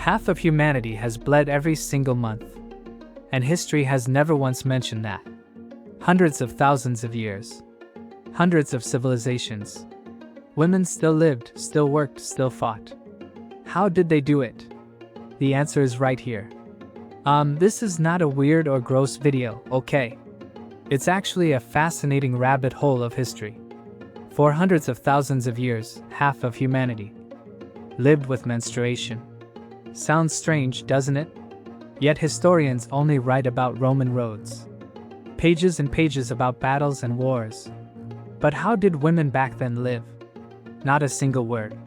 Half of humanity has bled every single month, and history has never once mentioned that. Hundreds of thousands of years, hundreds of civilizations. Women still lived, still worked, still fought. How did they do it? The answer is right here. This is not a weird or gross video, okay? It's actually a fascinating rabbit hole of history. For hundreds of thousands of years, half of humanity lived with menstruation. Sounds strange, doesn't it? Yet historians only write about Roman roads. Pages and pages about battles and wars. But how did women back then live? Not a single word.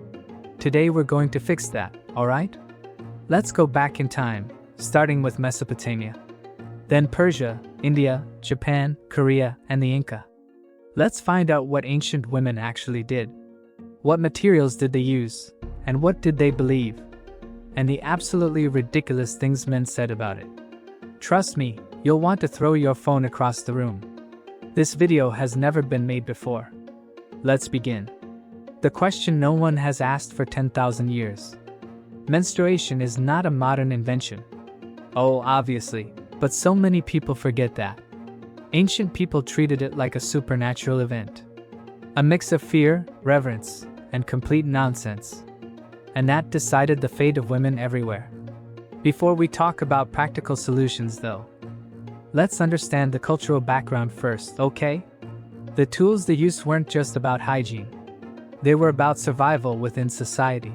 Today we're going to fix that, alright? Let's go back in time, starting with Mesopotamia. Then Persia, India, Japan, Korea, and the Inca. Let's find out what ancient women actually did. What materials did they use? And what did they believe? And the absolutely ridiculous things men said about it. Trust me, you'll want to throw your phone across the room. This video has never been made before. Let's begin. The question no one has asked for 10,000 years. Menstruation is not a modern invention. Oh, obviously, but so many people forget that. Ancient people treated it like a supernatural event. A mix of fear, reverence, and complete nonsense. And that decided the fate of women everywhere. Before we talk about practical solutions though, let's understand the cultural background first, okay? The tools they used weren't just about hygiene. They were about survival within society.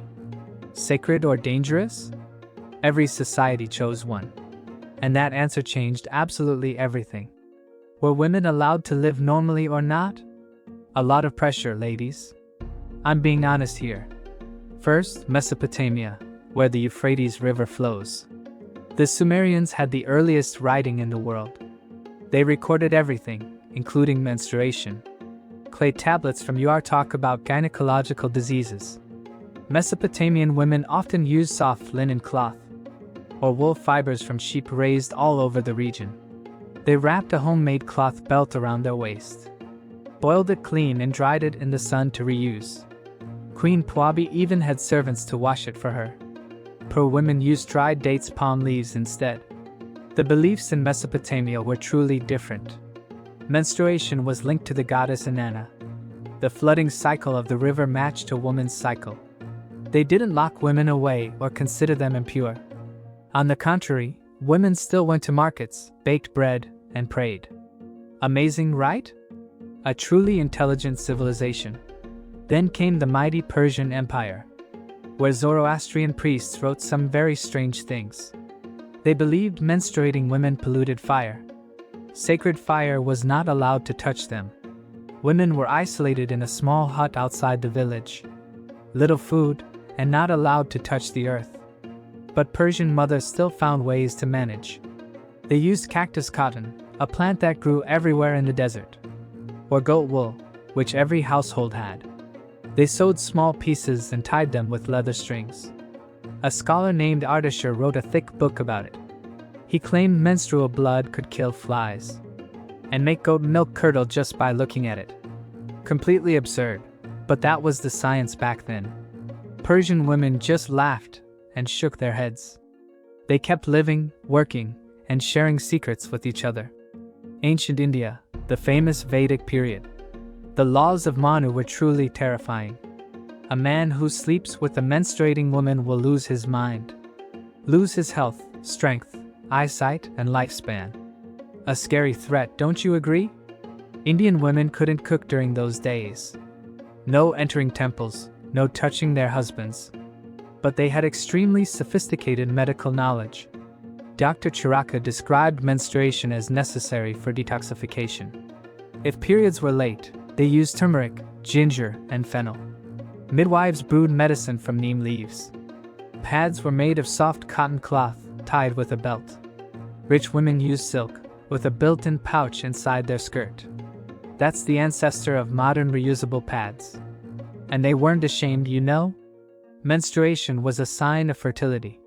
Sacred or dangerous? Every society chose one. And that answer changed absolutely everything. Were women allowed to live normally or not? A lot of pressure, ladies. I'm being honest here. First, Mesopotamia, where the Euphrates River flows. The Sumerians had the earliest writing in the world. They recorded everything, including menstruation. Clay tablets from UR talk about gynecological diseases. Mesopotamian women often used soft linen cloth, or wool fibers from sheep raised all over the region. They wrapped a homemade cloth belt around their waist, boiled it clean and dried it in the sun to reuse. Queen Puabi even had servants to wash it for her. Poor women used dried dates palm leaves instead. The beliefs in Mesopotamia were truly different. Menstruation was linked to the goddess Inanna. The flooding cycle of the river matched a woman's cycle. They didn't lock women away or consider them impure. On the contrary, women still went to markets, baked bread, and prayed. Amazing, right? A truly intelligent civilization. Then came the mighty Persian Empire, where Zoroastrian priests wrote some very strange things. They believed menstruating women polluted fire. Sacred fire was not allowed to touch them. Women were isolated in a small hut outside the village. Little food, and not allowed to touch the earth. But Persian mothers still found ways to manage. They used cactus cotton, a plant that grew everywhere in the desert, or goat wool, which every household had. They sewed small pieces and tied them with leather strings. A scholar named Ardashir wrote a thick book about it. He claimed menstrual blood could kill flies and make goat milk curdle just by looking at it. Completely absurd, but that was the science back then. Persian women just laughed and shook their heads. They kept living, working, and sharing secrets with each other. Ancient India, the famous Vedic period. The laws of Manu were truly terrifying. A man who sleeps with a menstruating woman will lose his mind, lose his health, strength, eyesight, and lifespan. A scary threat, don't you agree? Indian women couldn't cook during those days. No entering temples, no touching their husbands. But they had extremely sophisticated medical knowledge. Dr. Charaka described menstruation as necessary for detoxification. If periods were late, they used turmeric, ginger, and fennel. Midwives brewed medicine from neem leaves. Pads were made of soft cotton cloth, tied with a belt. Rich women used silk, with a built-in pouch inside their skirt. That's the ancestor of modern reusable pads. And they weren't ashamed, you know? Menstruation was a sign of fertility.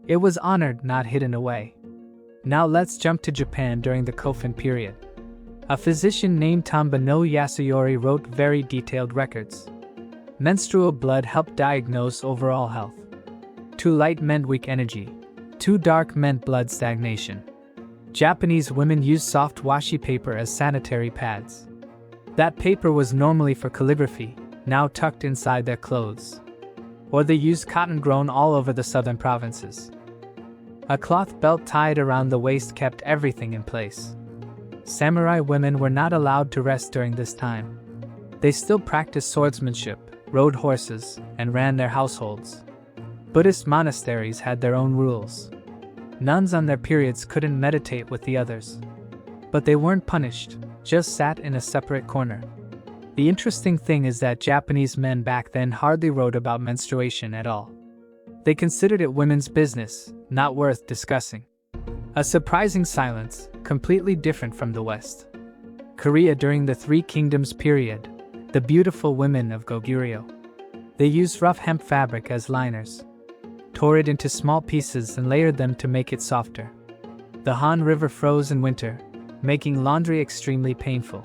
It was honored, not hidden away. Now let's jump to Japan during the Kofun period. A physician named Tamba no Yasuyori wrote very detailed records. Menstrual blood helped diagnose overall health. Too light meant weak energy. Too dark meant blood stagnation. Japanese women used soft washi paper as sanitary pads. That paper was normally for calligraphy, now tucked inside their clothes. Or they used cotton grown all over the southern provinces. A cloth belt tied around the waist kept everything in place. Samurai women were not allowed to rest during this time. They still practiced swordsmanship, rode horses, and ran their households. Buddhist monasteries had their own rules. Nuns on their periods couldn't meditate with the others. But they weren't punished, just sat in a separate corner. The interesting thing is that Japanese men back then hardly wrote about menstruation at all. They considered it women's business, not worth discussing. A surprising silence, completely different from the West. Korea during the Three Kingdoms period, the beautiful women of Goguryeo. They used rough hemp fabric as liners, tore it into small pieces and layered them to make it softer. The Han River froze in winter, making laundry extremely painful.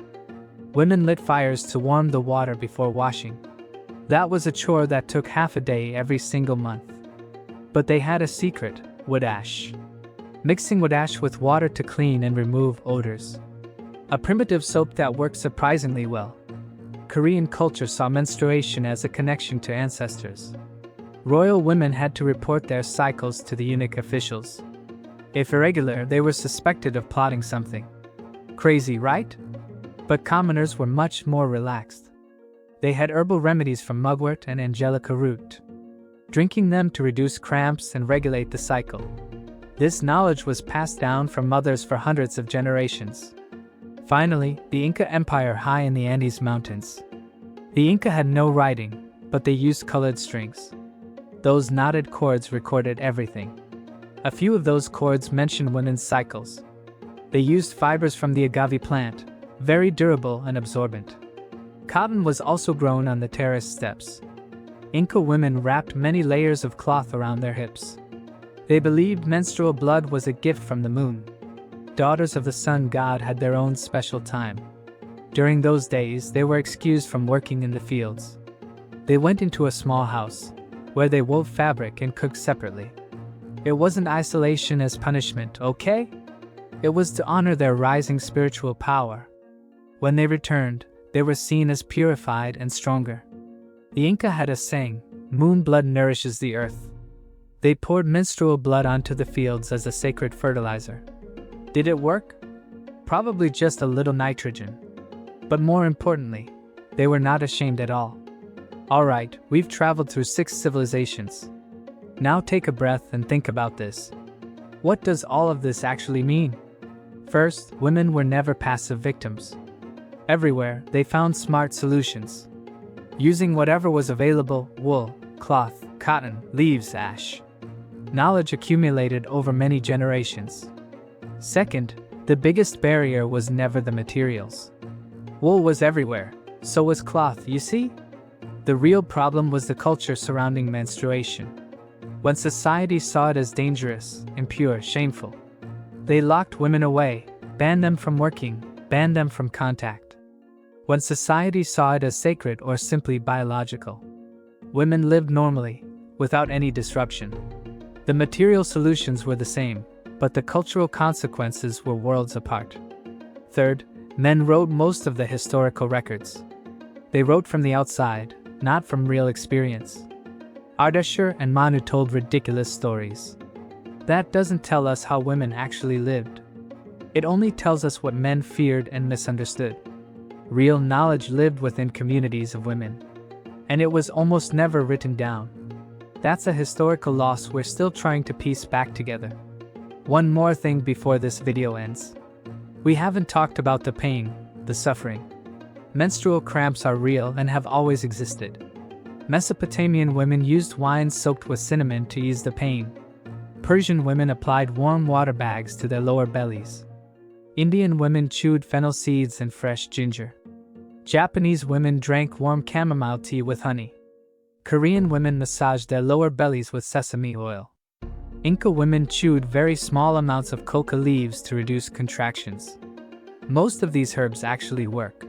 Women lit fires to warm the water before washing. That was a chore that took half a day every single month. But they had a secret: wood ash. Mixing wood ash with water to clean and remove odors. A primitive soap that worked surprisingly well. Korean culture saw menstruation as a connection to ancestors. Royal women had to report their cycles to the eunuch officials. If irregular, they were suspected of plotting something. Crazy, right? But commoners were much more relaxed. They had herbal remedies from mugwort and angelica root, drinking them to reduce cramps and regulate the cycle. This knowledge was passed down from mothers for hundreds of generations. Finally, the Inca Empire high in the Andes Mountains. The Inca had no writing, but they used colored strings. Those knotted cords recorded everything. A few of those cords mentioned women's cycles. They used fibers from the agave plant, very durable and absorbent. Cotton was also grown on the terrace steps. Inca women wrapped many layers of cloth around their hips. They believed menstrual blood was a gift from the moon. Daughters of the sun god had their own special time. During those days, they were excused from working in the fields. They went into a small house, where they wove fabric and cooked separately. It wasn't isolation as punishment, okay? It was to honor their rising spiritual power. When they returned, they were seen as purified and stronger. The Inca had a saying: moon blood nourishes the earth. They poured menstrual blood onto the fields as a sacred fertilizer. Did it work? Probably just a little nitrogen. But more importantly, they were not ashamed at all. Alright, we've traveled through 6 civilizations. Now take a breath and think about this. What does all of this actually mean? First, women were never passive victims. Everywhere, they found smart solutions. Using whatever was available: wool, cloth, cotton, leaves, ash. Knowledge accumulated over many generations. Second, the biggest barrier was never the materials. Wool was everywhere, so was cloth, you see? The real problem was the culture surrounding menstruation. When society saw it as dangerous, impure, shameful, they locked women away, banned them from working, banned them from contact. When society saw it as sacred or simply biological, women lived normally, without any disruption. The material solutions were the same, but the cultural consequences were worlds apart. Third, men wrote most of the historical records. They wrote from the outside, not from real experience. Ardashir and Manu told ridiculous stories. That doesn't tell us how women actually lived. It only tells us what men feared and misunderstood. Real knowledge lived within communities of women, and it was almost never written down. That's a historical loss we're still trying to piece back together. One more thing before this video ends. We haven't talked about the pain, the suffering. Menstrual cramps are real and have always existed. Mesopotamian women used wine soaked with cinnamon to ease the pain. Persian women applied warm water bags to their lower bellies. Indian women chewed fennel seeds and fresh ginger. Japanese women drank warm chamomile tea with honey. Korean women massaged their lower bellies with sesame oil. Inca women chewed very small amounts of coca leaves to reduce contractions. Most of these herbs actually work.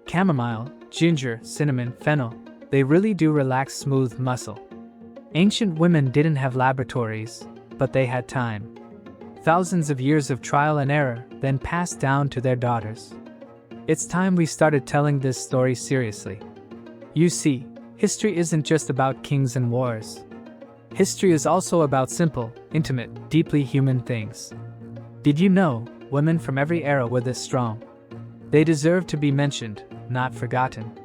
Chamomile, ginger, cinnamon, fennel, they really do relax smooth muscle. Ancient women didn't have laboratories, but they had time. Thousands of years of trial and error, then passed down to their daughters. It's time we started telling this story seriously. You see, history isn't just about kings and wars. History is also about simple, intimate, deeply human things. Did you know, women from every era were this strong? They deserve to be mentioned, not forgotten.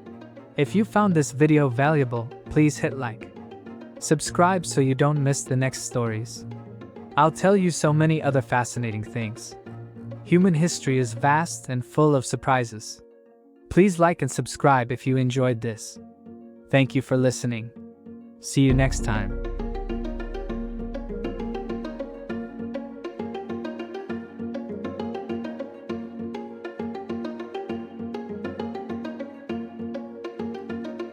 If you found this video valuable, please hit like. Subscribe so you don't miss the next stories. I'll tell you so many other fascinating things. Human history is vast and full of surprises. Please like and subscribe if you enjoyed this. Thank you for listening. See you next time.